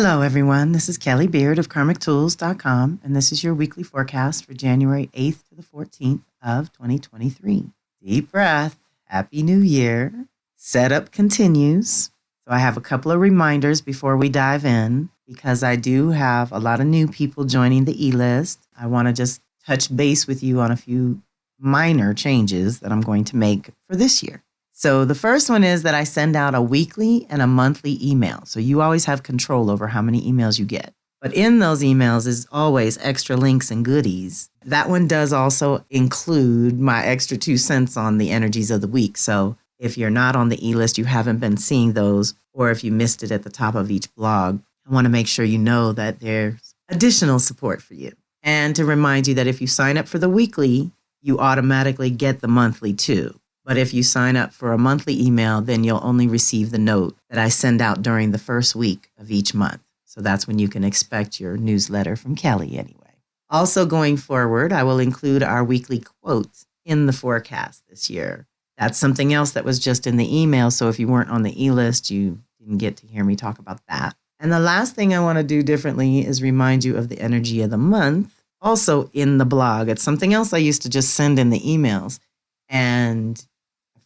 Hello, everyone. This is Kelly Beard of KarmicTools.com, and this is your weekly forecast for January 8th to the 14th of 2023. Deep breath. Happy New Year. Setup continues. So I have a couple of reminders before we dive in, because I do have a lot of new people joining the E-list. I want to just touch base with you on a few minor changes that I'm going to make for this year. So the first one is that I send out a weekly and a monthly email. So you always have control over how many emails you get. But in those emails is always extra links and goodies. That one does also include my extra 2 cents on the energies of the week. So if you're not on the E-list, you haven't been seeing those, or if you missed it at the top of each blog, I want to make sure you know that there's additional support for you. And to remind you that if you sign up for the weekly, you automatically get the monthly too. But if you sign up for a monthly email, then you'll only receive the note that I send out during the first week of each month. So that's when you can expect your newsletter from Kelly anyway. Also going forward, I will include our weekly quotes in the forecast this year. That's something else that was just in the email. So if you weren't on the E-list, you didn't get to hear me talk about that. And the last thing I want to do differently is remind you of the energy of the month, also in the blog. It's something else I used to just send in the emails. And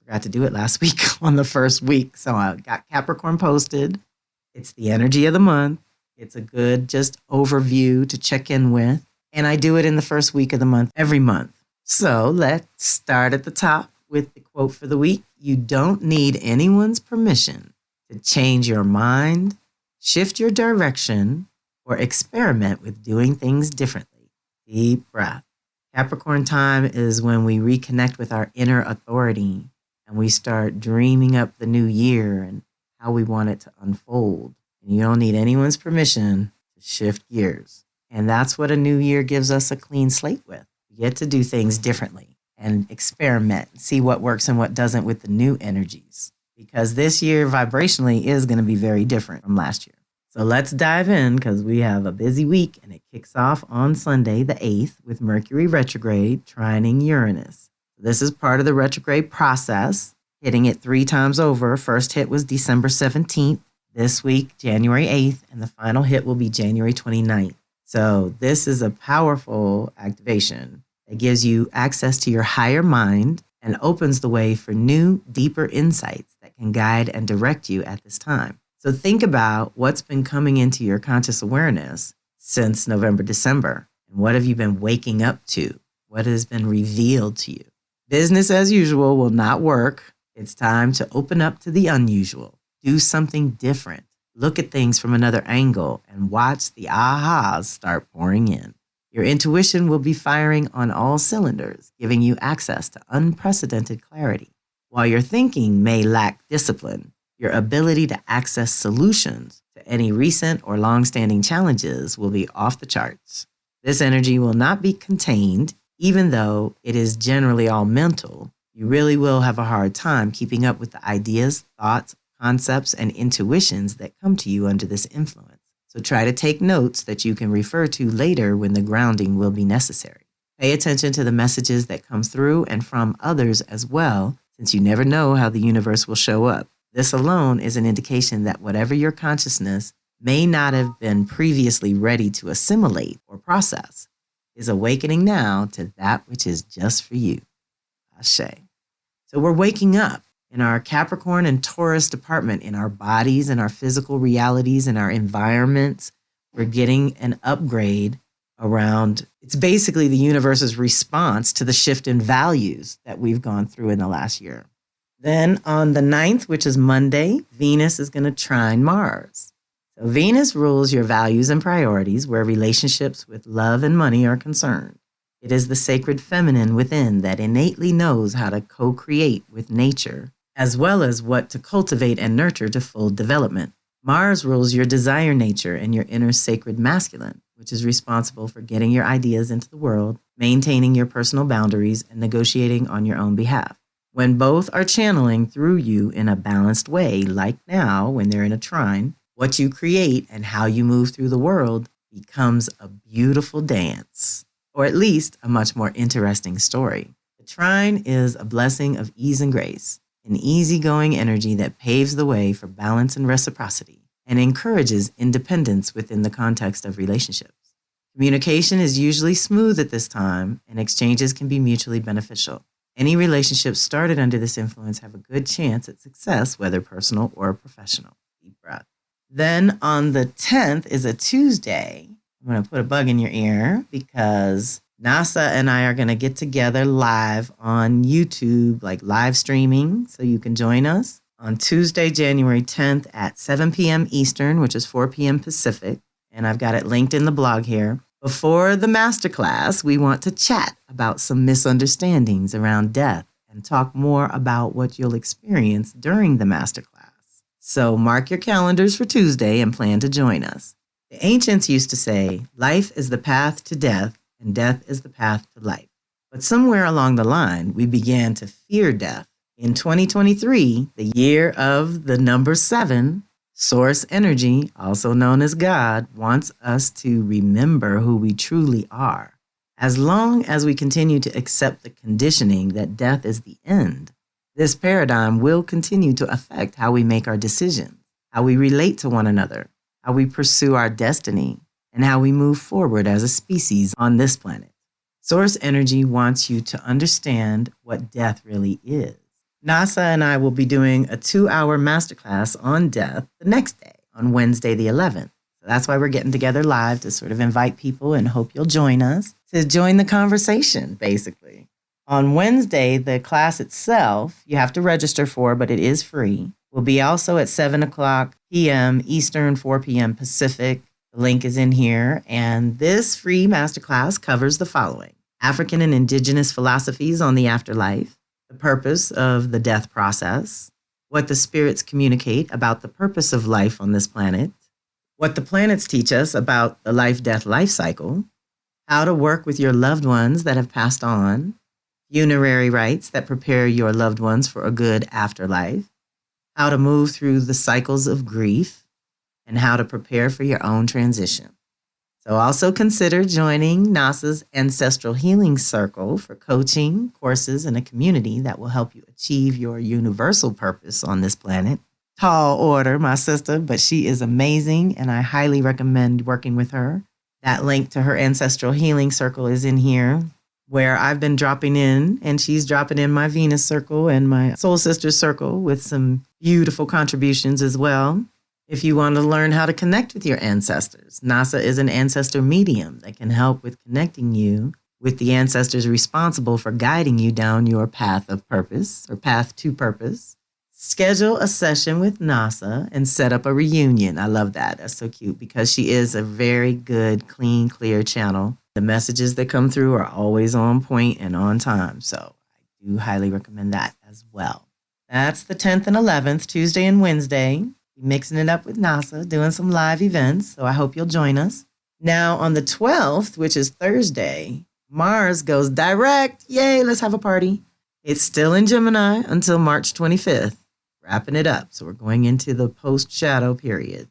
forgot to do it last week on the first week. So I got Capricorn posted. It's the energy of the month. It's a good just overview to check in with. And I do it in the first week of the month every month. So let's start at the top with the quote for the week. You don't need anyone's permission to change your mind, shift your direction, or experiment with doing things differently. Deep breath. Capricorn time is when we reconnect with our inner authority and we start dreaming up the new year and how we want it to unfold. And you don't need anyone's permission to shift gears. And that's what a new year gives us a clean slate with. We get to do things differently and experiment, see what works and what doesn't with the new energies. Because this year vibrationally is going to be very different from last year. So let's dive in, because we have a busy week and it kicks off on Sunday the 8th with Mercury retrograde trining Uranus. This is part of the retrograde process, hitting it 3 times over. First hit was December 17th, this week, January 8th, and the final hit will be January 29th. So this is a powerful activation that gives you access to your higher mind and opens the way for new, deeper insights that can guide and direct you at this time. So think about what's been coming into your conscious awareness since November, December, and what have you been waking up to? What has been revealed to you? Business as usual will not work. It's time to open up to the unusual. Do something different. Look at things from another angle and watch the ahas start pouring in. Your intuition will be firing on all cylinders, giving you access to unprecedented clarity. While your thinking may lack discipline, your ability to access solutions to any recent or long-standing challenges will be off the charts. This energy will not be contained. Even though it is generally all mental, you really will have a hard time keeping up with the ideas, thoughts, concepts, and intuitions that come to you under this influence. So try to take notes that you can refer to later when the grounding will be necessary. Pay attention to the messages that come through and from others as well, since you never know how the universe will show up. This alone is an indication that whatever your consciousness may not have been previously ready to assimilate or process is awakening now to that which is just for you. Ashe. So we're waking up in our Capricorn and Taurus department, in our bodies and our physical realities and our environments. We're getting an upgrade around, it's basically the universe's response to the shift in values that we've gone through in the last year. Then on the 9th, which is Monday, Venus is going to trine Mars. So Venus rules your values and priorities where relationships with love and money are concerned. It is the sacred feminine within that innately knows how to co-create with nature, as well as what to cultivate and nurture to full development. Mars rules your desire nature and your inner sacred masculine, which is responsible for getting your ideas into the world, maintaining your personal boundaries, and negotiating on your own behalf. When both are channeling through you in a balanced way, like now when they're in a trine, what you create and how you move through the world becomes a beautiful dance, or at least a much more interesting story. The trine is a blessing of ease and grace, an easygoing energy that paves the way for balance and reciprocity. and encourages independence within the context of relationships. Communication is usually smooth at this time, and exchanges can be mutually beneficial. Any relationships started under this influence have a good chance at success, whether personal or professional. Deep breath. Then on the 10th is a Tuesday. I'm going to put a bug in your ear because NASA and I are going to get together live on YouTube, like live streaming, so you can join us on Tuesday, January 10th at 7 p.m. Eastern, which is 4 p.m. Pacific. And I've got it linked in the blog here. Before the masterclass, we want to chat about some misunderstandings around death and talk more about what you'll experience during the masterclass. So mark your calendars for Tuesday and plan to join us. The ancients used to say, life is the path to death and death is the path to life. But somewhere along the line, we began to fear death. In 2023, the year of the number 7, Source energy, also known as God, wants us to remember who we truly are. As long as we continue to accept the conditioning that death is the end, this paradigm will continue to affect how we make our decisions, how we relate to one another, how we pursue our destiny, and how we move forward as a species on this planet. Source energy wants you to understand what death really is. NASA and I will be doing a 2-hour masterclass on death the next day, on Wednesday the 11th. So that's why we're getting together live to sort of invite people and hope you'll join us to join the conversation, basically. On Wednesday, the class itself, you have to register for, but it is free, will be also at 7 o'clock p.m. Eastern, 4 p.m. Pacific. The link is in here. And this free masterclass covers the following: African and indigenous philosophies on the afterlife, the purpose of the death process, what the spirits communicate about the purpose of life on this planet, what the planets teach us about the life-death-life cycle, how to work with your loved ones that have passed on, funerary rites that prepare your loved ones for a good afterlife, how to move through the cycles of grief, and how to prepare for your own transition. So also consider joining NASA's Ancestral Healing Circle for coaching, courses, and a community that will help you achieve your universal purpose on this planet. Tall order, my sister, but she is amazing, and I highly recommend working with her. That link to her Ancestral Healing Circle is in here, where I've been dropping in, and she's dropping in my Venus Circle and my Soul Sisters Circle with some beautiful contributions as well. If you want to learn how to connect with your ancestors, NASA is an ancestor medium that can help with connecting you with the ancestors responsible for guiding you down your path of purpose or path to purpose. Schedule a session with NASA and set up a reunion. I love that. That's so cute because she is a very good, clean, clear channel. The messages that come through are always on point and on time. So I do highly recommend that as well. That's the 10th and 11th, Tuesday and Wednesday. Mixing it up with NASA, doing some live events. So I hope you'll join us. Now on the 12th, which is Thursday, Mars goes direct. Yay, let's have a party. It's still in Gemini until March 25th, wrapping it up. So we're going into the post-shadow period.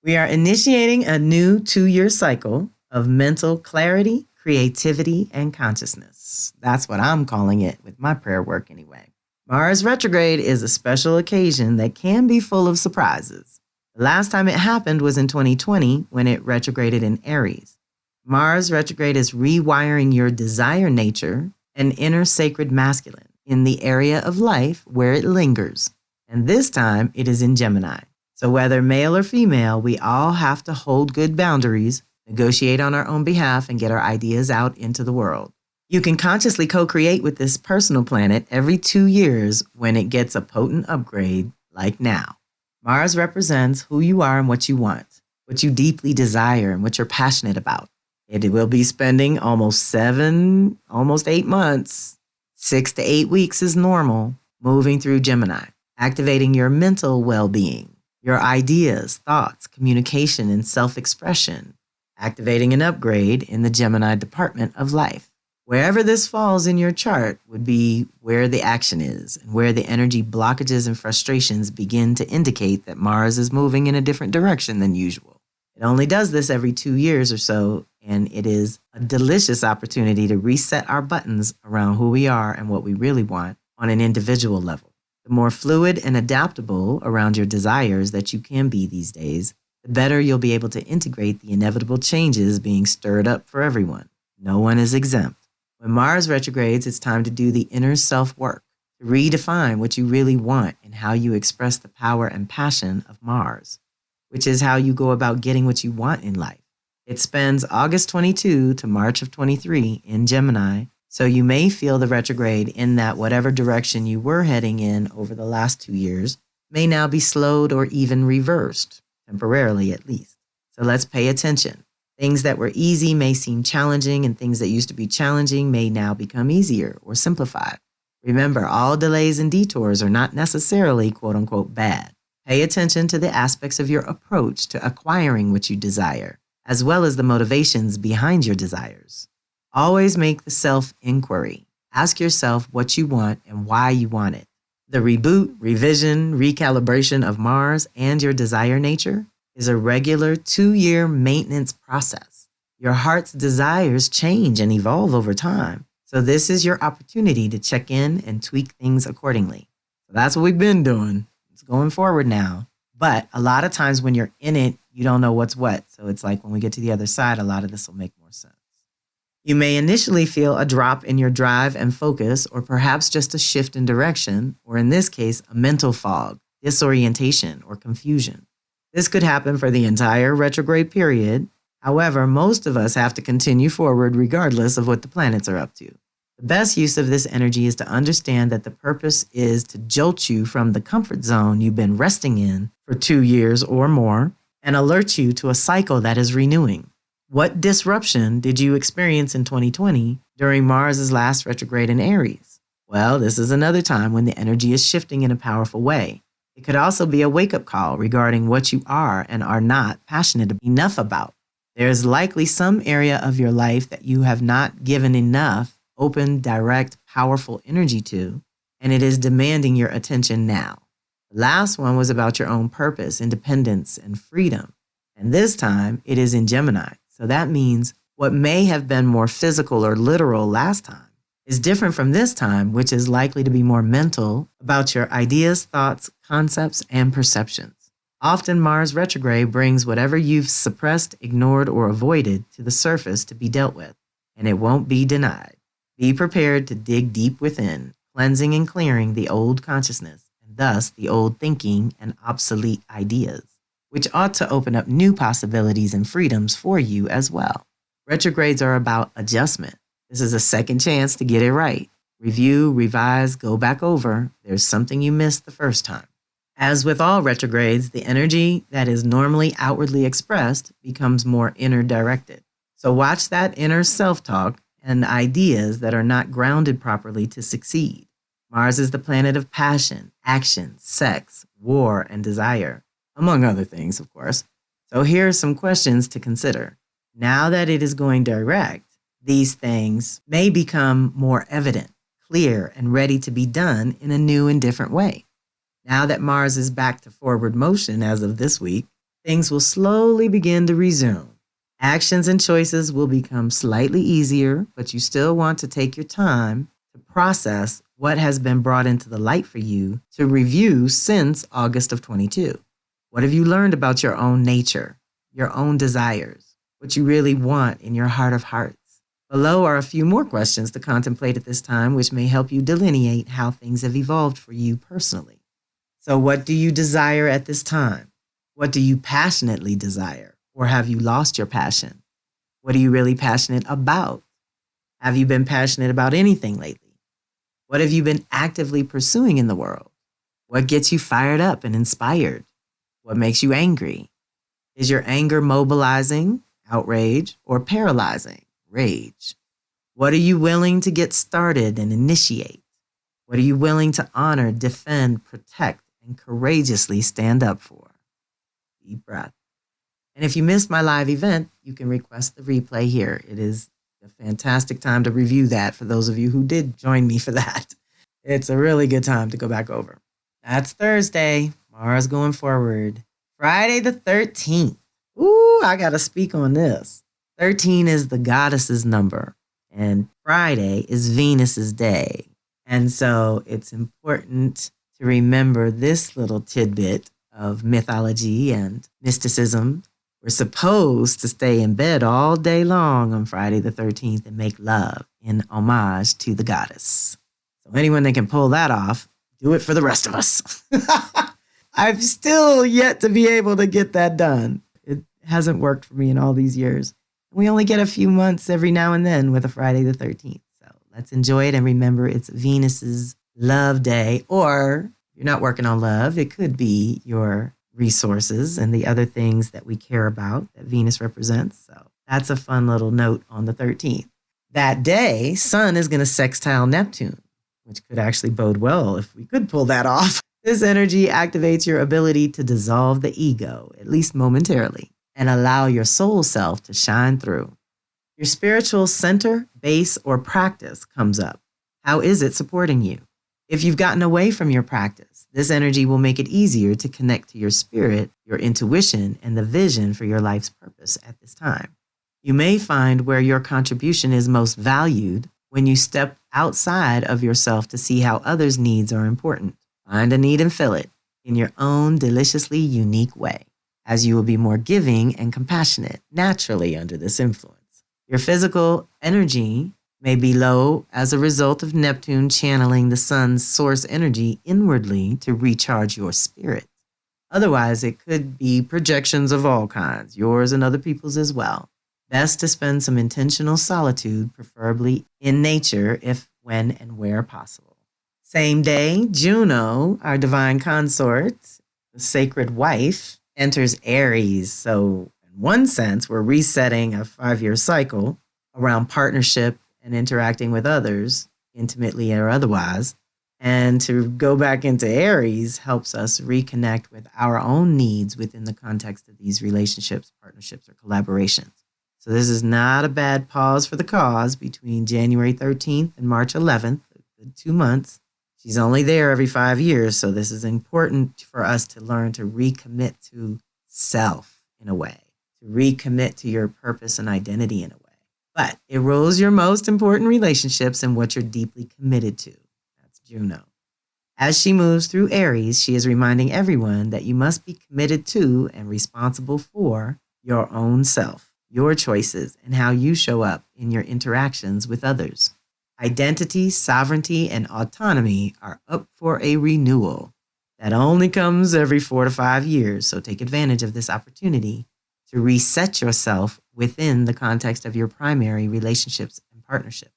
We are initiating a new 2-year cycle of mental clarity, creativity, and consciousness. That's what I'm calling it with my prayer work anyway. Mars retrograde is a special occasion that can be full of surprises. The last time it happened was in 2020 when it retrograded in Aries. Mars retrograde is rewiring your desire nature and inner sacred masculine in the area of life where it lingers. And this time it is in Gemini. So whether male or female, we all have to hold good boundaries, negotiate on our own behalf, and get our ideas out into the world. You can consciously co-create with this personal planet every 2 years when it gets a potent upgrade like now. Mars represents who you are and what you want, what you deeply desire and what you're passionate about. It will be spending almost 8 months, 6 to 8 weeks is normal, moving through Gemini, activating your mental well-being, your ideas, thoughts, communication, and self-expression, activating an upgrade in the Gemini department of life. Wherever this falls in your chart would be where the action is and where the energy blockages and frustrations begin to indicate that Mars is moving in a different direction than usual. It only does this every 2 years or so, and it is a delicious opportunity to reset our buttons around who we are and what we really want on an individual level. The more fluid and adaptable around your desires that you can be these days, the better you'll be able to integrate the inevitable changes being stirred up for everyone. No one is exempt. When Mars retrogrades, it's time to do the inner self-work, to redefine what you really want and how you express the power and passion of Mars, which is how you go about getting what you want in life. It spends August 22 to March of 23 in Gemini, so you may feel the retrograde in that whatever direction you were heading in over the last 2 years may now be slowed or even reversed, temporarily at least. So let's pay attention. Things that were easy may seem challenging, and things that used to be challenging may now become easier or simplified. Remember, all delays and detours are not necessarily quote-unquote bad. Pay attention to the aspects of your approach to acquiring what you desire, as well as the motivations behind your desires. Always make the self-inquiry. Ask yourself what you want and why you want it. The reboot, revision, recalibration of Mars and your desire nature is a regular 2-year maintenance process. Your heart's desires change and evolve over time, so this is your opportunity to check in and tweak things accordingly. So that's what we've been doing. It's going forward now. But a lot of times when you're in it, you don't know what's what. So it's like when we get to the other side, a lot of this will make more sense. You may initially feel a drop in your drive and focus, or perhaps just a shift in direction, or in this case, a mental fog, disorientation, or confusion. This could happen for the entire retrograde period. However, most of us have to continue forward regardless of what the planets are up to. The best use of this energy is to understand that the purpose is to jolt you from the comfort zone you've been resting in for 2 years or more and alert you to a cycle that is renewing. What disruption did you experience in 2020 during Mars's last retrograde in Aries? Well, this is another time when the energy is shifting in a powerful way. It could also be a wake-up call regarding what you are and are not passionate enough about. There is likely some area of your life that you have not given enough open, direct, powerful energy to, and it is demanding your attention now. The last one was about your own purpose, independence, and freedom. And this time, it is in Gemini. So that means what may have been more physical or literal last time is different from this time, which is likely to be more mental about your ideas, thoughts, concepts, and perceptions. Often Mars retrograde brings whatever you've suppressed, ignored, or avoided to the surface to be dealt with, and it won't be denied. Be prepared to dig deep within, cleansing and clearing the old consciousness, and thus the old thinking and obsolete ideas, which ought to open up new possibilities and freedoms for you as well. Retrogrades are about adjustment. This is a second chance to get it right. Review, revise, go back over. There's something you missed the first time. As with all retrogrades, the energy that is normally outwardly expressed becomes more inner directed. So watch that inner self-talk and ideas that are not grounded properly to succeed. Mars is the planet of passion, action, sex, war, and desire, among other things, of course. So here are some questions to consider. Now that it is going direct, these things may become more evident, clear, and ready to be done in a new and different way. Now that Mars is back to forward motion as of this week, things will slowly begin to resume. Actions and choices will become slightly easier, but you still want to take your time to process what has been brought into the light for you to review since August of 22. What have you learned about your own nature, your own desires, what you really want in your heart of hearts? Below are a few more questions to contemplate at this time, which may help you delineate how things have evolved for you personally. So what do you desire at this time? What do you passionately desire? Or have you lost your passion? What are you really passionate about? Have you been passionate about anything lately? What have you been actively pursuing in the world? What gets you fired up and inspired? What makes you angry? Is your anger mobilizing, outrage, or paralyzing, rage? What are you willing to get started and initiate? What are you willing to honor, defend, protect, and courageously stand up for? Deep breath. And if you missed my live event, you can request the replay here. It is a fantastic time to review that for those of you who did join me for that. It's a really good time to go back over. That's Thursday. Mars going forward. Friday the 13th. Ooh, I got to speak on this. 13 is the goddess's number, and Friday is Venus's day. And so it's important to remember this little tidbit of mythology and mysticism. We're supposed to stay in bed all day long on Friday the 13th and make love in homage to the goddess. So anyone that can pull that off, do it for the rest of us. I've still yet to be able to get that done. It hasn't worked for me in all these years. We only get a few months every now and then with a Friday the 13th. So let's enjoy it and remember it's Venus's love day. Or if you're not working on love, it could be your resources and the other things that we care about that Venus represents. So that's a fun little note on the 13th. That day, Sun is going to sextile Neptune, which could actually bode well if we could pull that off. This energy activates your ability to dissolve the ego, at least momentarily, and allow your soul self to shine through. Your spiritual center, base, or practice comes up. How is it supporting you? If you've gotten away from your practice, this energy will make it easier to connect to your spirit, your intuition, and the vision for your life's purpose at this time. You may find where your contribution is most valued when you step outside of yourself to see how others' needs are important. Find a need and fill it in your own deliciously unique way, as you will be more giving and compassionate naturally under this influence. Your physical energy may be low as a result of Neptune channeling the sun's source energy inwardly to recharge your spirit. Otherwise, it could be projections of all kinds, yours and other people's as well. Best to spend some intentional solitude, preferably in nature, if, when, and where possible. Same day, Juno, our divine consort, the sacred wife, enters Aries. So in one sense, we're resetting a 5-year cycle around partnership and interacting with others, intimately or otherwise. And to go back into Aries helps us reconnect with our own needs within the context of these relationships, partnerships, or collaborations. So this is not a bad pause for the cause between January 13th and March 11th, a good 2 months. She's only there every 5 years, so this is important for us to learn to recommit to self in a way, to recommit to your purpose and identity in a way. But it rules your most important relationships and what you're deeply committed to. That's Juno. As she moves through Aries, she is reminding everyone that you must be committed to and responsible for your own self, your choices, and how you show up in your interactions with others. Identity, sovereignty, and autonomy are up for a renewal. That only comes every 4 to 5 years, so take advantage of this opportunity to reset yourself within the context of your primary relationships and partnerships.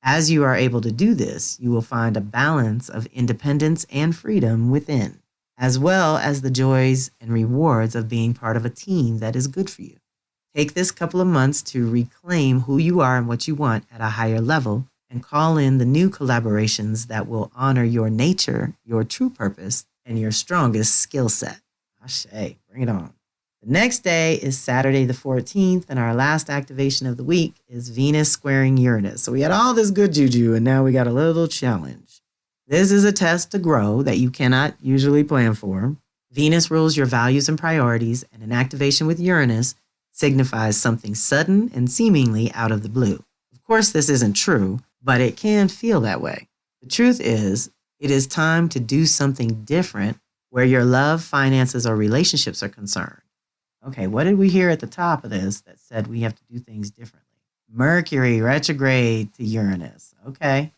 As you are able to do this, you will find a balance of independence and freedom within, as well as the joys and rewards of being part of a team that is good for you. Take this couple of months to reclaim who you are and what you want at a higher level and call in the new collaborations that will honor your nature, your true purpose, and your strongest skill set. Ashe, bring it on. The next day is Saturday the 14th, and our last activation of the week is Venus squaring Uranus. So we had all this good juju, and now we got a little challenge. This is a test to grow that you cannot usually plan for. Venus rules your values and priorities, and an activation with Uranus signifies something sudden and seemingly out of the blue. Of course, this isn't true, but it can feel that way. The truth is, it is time to do something different where your love, finances, or relationships are concerned. Okay, what did we hear at the top of this that said we have to do things differently? Mercury retrograde to Uranus. Okay,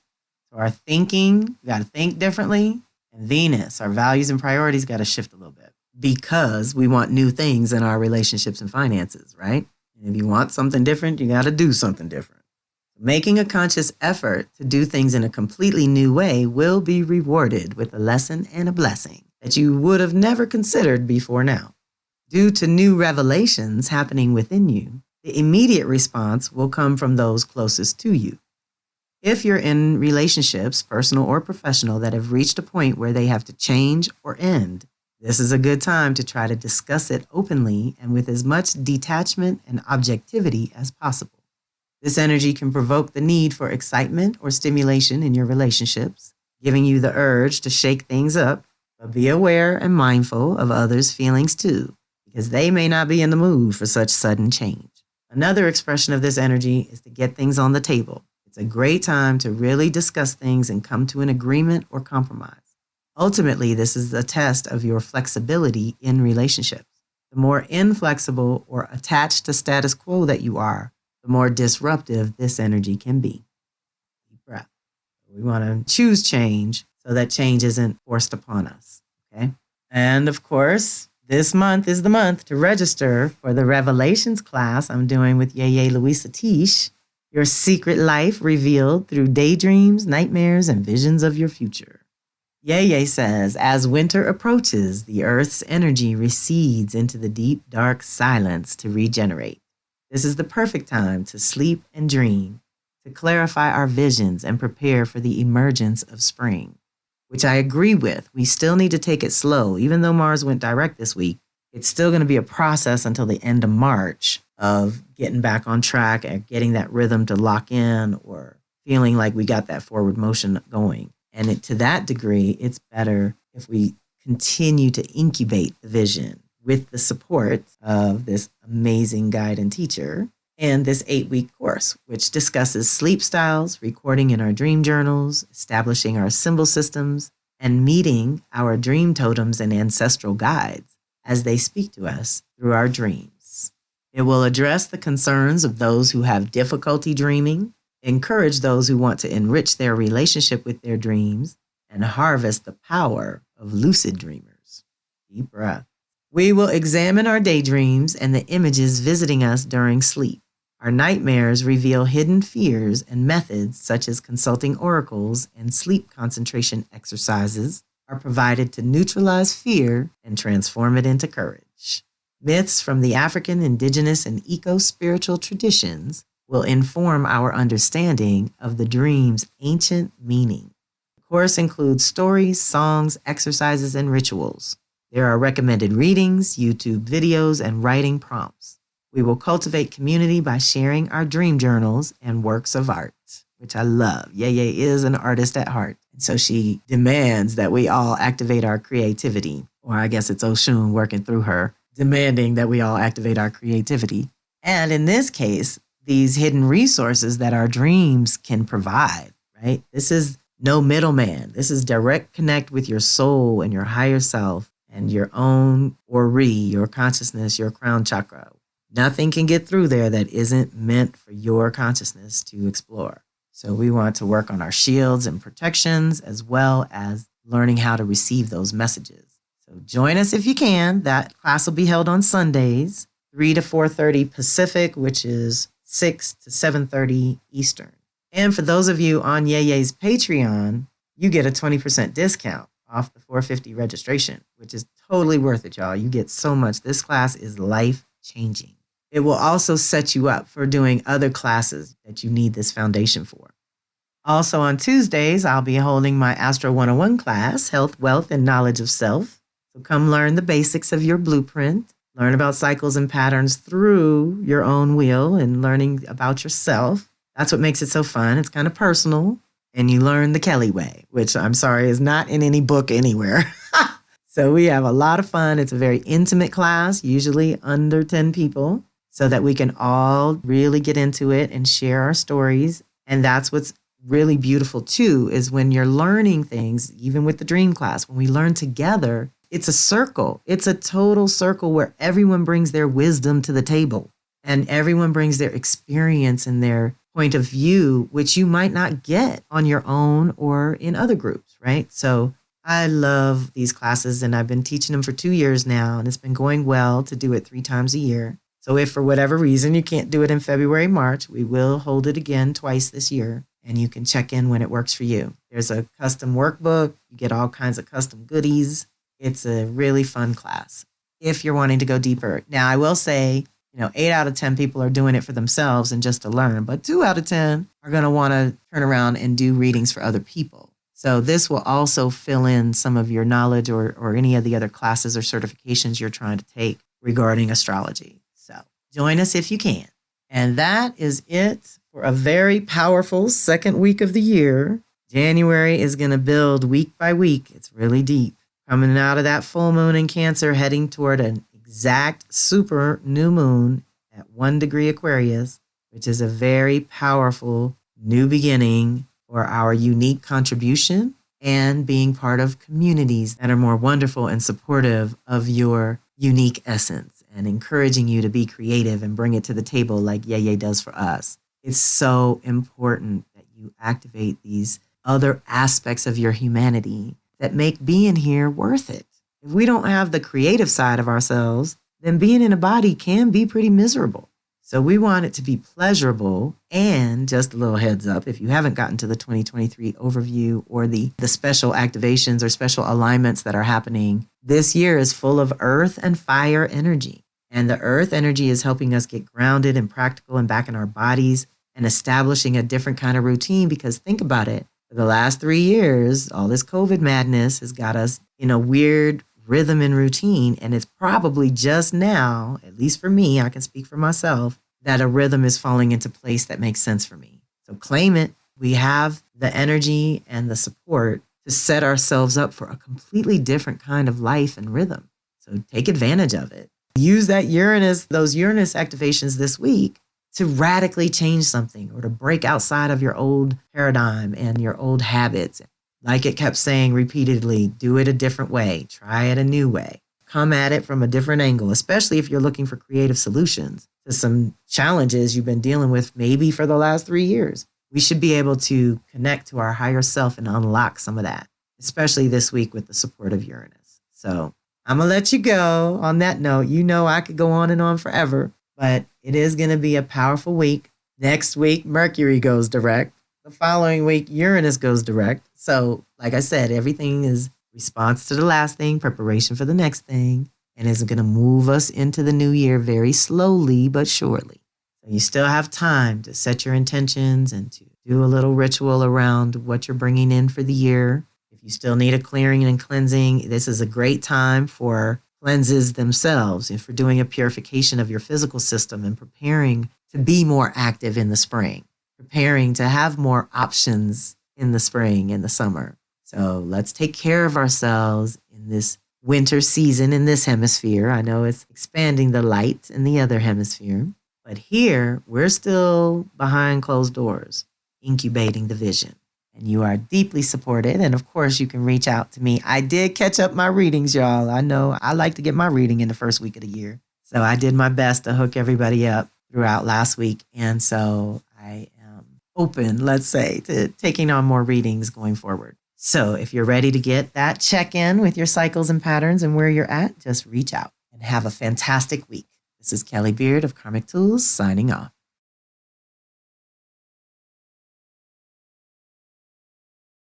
so our thinking, we got to think differently. And Venus, our values and priorities got to shift a little bit because we want new things in our relationships and finances, right? And if you want something different, you got to do something different. Making a conscious effort to do things in a completely new way will be rewarded with a lesson and a blessing that you would have never considered before now. Due to new revelations happening within you, the immediate response will come from those closest to you. If you're in relationships, personal or professional, that have reached a point where they have to change or end, this is a good time to try to discuss it openly and with as much detachment and objectivity as possible. This energy can provoke the need for excitement or stimulation in your relationships, giving you the urge to shake things up, but be aware and mindful of others' feelings too, because they may not be in the mood for such sudden change. Another expression of this energy is to get things on the table. It's a great time to really discuss things and come to an agreement or compromise. Ultimately, this is a test of your flexibility in relationships. The more inflexible or attached to status quo that you are, the more disruptive this energy can be. Deep breath. We want to choose change so that change isn't forced upon us. Okay. And of course, this month is the month to register for the Revelations class I'm doing with Yeye Louisa Tish, Your Secret Life Revealed Through Daydreams, Nightmares, and Visions of Your Future. Yeye says, as winter approaches, the Earth's energy recedes into the deep, dark silence to regenerate. This is the perfect time to sleep and dream, to clarify our visions and prepare for the emergence of spring, which I agree with. We still need to take it slow. Even though Mars went direct this week, it's still going to be a process until the end of March of getting back on track and getting that rhythm to lock in or feeling like we got that forward motion going. And to that degree, it's better if we continue to incubate the vision with the support of this amazing guide and teacher and this 8-week course, which discusses sleep styles, recording in our dream journals, establishing our symbol systems, and meeting our dream totems and ancestral guides as they speak to us through our dreams. It will address the concerns of those who have difficulty dreaming, encourage those who want to enrich their relationship with their dreams, and harvest the power of lucid dreamers. Deep breath. We will examine our daydreams and the images visiting us during sleep. Our nightmares reveal hidden fears and methods such as consulting oracles and sleep concentration exercises are provided to neutralize fear and transform it into courage. Myths from the African, indigenous, and eco-spiritual traditions will inform our understanding of the dream's ancient meaning. The course includes stories, songs, exercises, and rituals. There are recommended readings, YouTube videos, and writing prompts. We will cultivate community by sharing our dream journals and works of art, which I love. Yeye is an artist at heart. So she demands that we all activate our creativity, or I guess it's Oshun working through her, demanding that we all activate our creativity. And in this case, these hidden resources that our dreams can provide, right? This is no middleman. This is direct connect with your soul and your higher self and your own Ori, your consciousness, your crown chakra. Nothing can get through there that isn't meant for your consciousness to explore. So we want to work on our shields and protections as well as learning how to receive those messages. So join us if you can. That class will be held on Sundays, 3 to 4:30 Pacific, which is 6 to 7:30 Eastern. And for those of you on Yeye's Patreon, you get a 20% discount off the $450 registration, which is totally worth it, y'all. You get so much. This class is life-changing. It will also set you up for doing other classes that you need this foundation for. Also on Tuesdays, I'll be holding my Astro 101 class, Health, Wealth, and Knowledge of Self. So come learn the basics of your blueprint, learn about cycles and patterns through your own wheel and learning about yourself. That's what makes it so fun. It's kind of personal. And you learn the Kelly way, which I'm sorry is not in any book anywhere. So we have a lot of fun. It's a very intimate class, usually under 10 people, so that we can all really get into it and share our stories. And that's what's really beautiful too, is when you're learning things, even with the dream class, when we learn together, it's a circle. It's a total circle where everyone brings their wisdom to the table and everyone brings their experience and their point of view, which you might not get on your own or in other groups, right? So I love these classes and I've been teaching them for 2 years now, and it's been going well to do it 3 times a year. So if for whatever reason you can't do it in February, March, we will hold it again twice this year, and you can check in when it works for you. There's a custom workbook. You get all kinds of custom goodies. It's a really fun class if you're wanting to go deeper. Now, I will say, 8 out of 10 people are doing it for themselves and just to learn, but 2 out of 10 are going to want to turn around and do readings for other people. So this will also fill in some of your knowledge or any of the other classes or certifications you're trying to take regarding astrology. So join us if you can. And that is it for a very powerful second week of the year. January is going to build week by week. It's really deep. Coming out of that full moon in Cancer, heading toward an exact super new moon at 1 degree Aquarius, which is a very powerful new beginning for our unique contribution and being part of communities that are more wonderful and supportive of your unique essence and encouraging you to be creative and bring it to the table like Yeye does for us. It's so important that you activate these other aspects of your humanity that make being here worth it. If we don't have the creative side of ourselves, then being in a body can be pretty miserable. So we want it to be pleasurable. And just a little heads up, if you haven't gotten to the 2023 overview or the special activations or special alignments that are happening, this year is full of earth and fire energy. And the earth energy is helping us get grounded and practical and back in our bodies and establishing a different kind of routine. Because think about it, for the last 3 years, all this COVID madness has got us in a weird rhythm and routine. And it's probably just now, at least for me, I can speak for myself, that a rhythm is falling into place that makes sense for me. So claim it. We have the energy and the support to set ourselves up for a completely different kind of life and rhythm. So take advantage of it. Use those Uranus activations this week to radically change something or to break outside of your old paradigm and your old habits. Like it kept saying repeatedly, do it a different way, try it a new way, come at it from a different angle, especially if you're looking for creative solutions to some challenges you've been dealing with maybe for the last 3 years. We should be able to connect to our higher self and unlock some of that, especially this week with the support of Uranus. So I'm going to let you go on that note. You know I could go on and on forever, but it is going to be a powerful week. Next week, Mercury goes direct. The following week, Uranus goes direct. So, like I said, everything is response to the last thing, preparation for the next thing, and is going to move us into the new year very slowly but surely. So you still have time to set your intentions and to do a little ritual around what you're bringing in for the year. If you still need a clearing and cleansing, this is a great time for cleanses themselves and for doing a purification of your physical system and preparing to be more active in the spring, preparing to have more options in the spring and the summer. So let's take care of ourselves in this winter season in this hemisphere. I know it's expanding the light in the other hemisphere, but here we're still behind closed doors, incubating the vision. And you are deeply supported. And of course, you can reach out to me. I did catch up my readings, y'all. I know I like to get my reading in the first week of the year. So I did my best to hook everybody up throughout last week. And so I am open, let's say, to taking on more readings going forward. So if you're ready to get that check-in with your cycles and patterns and where you're at, just reach out and have a fantastic week. This is Kelly Beard of Karmic Tools signing off.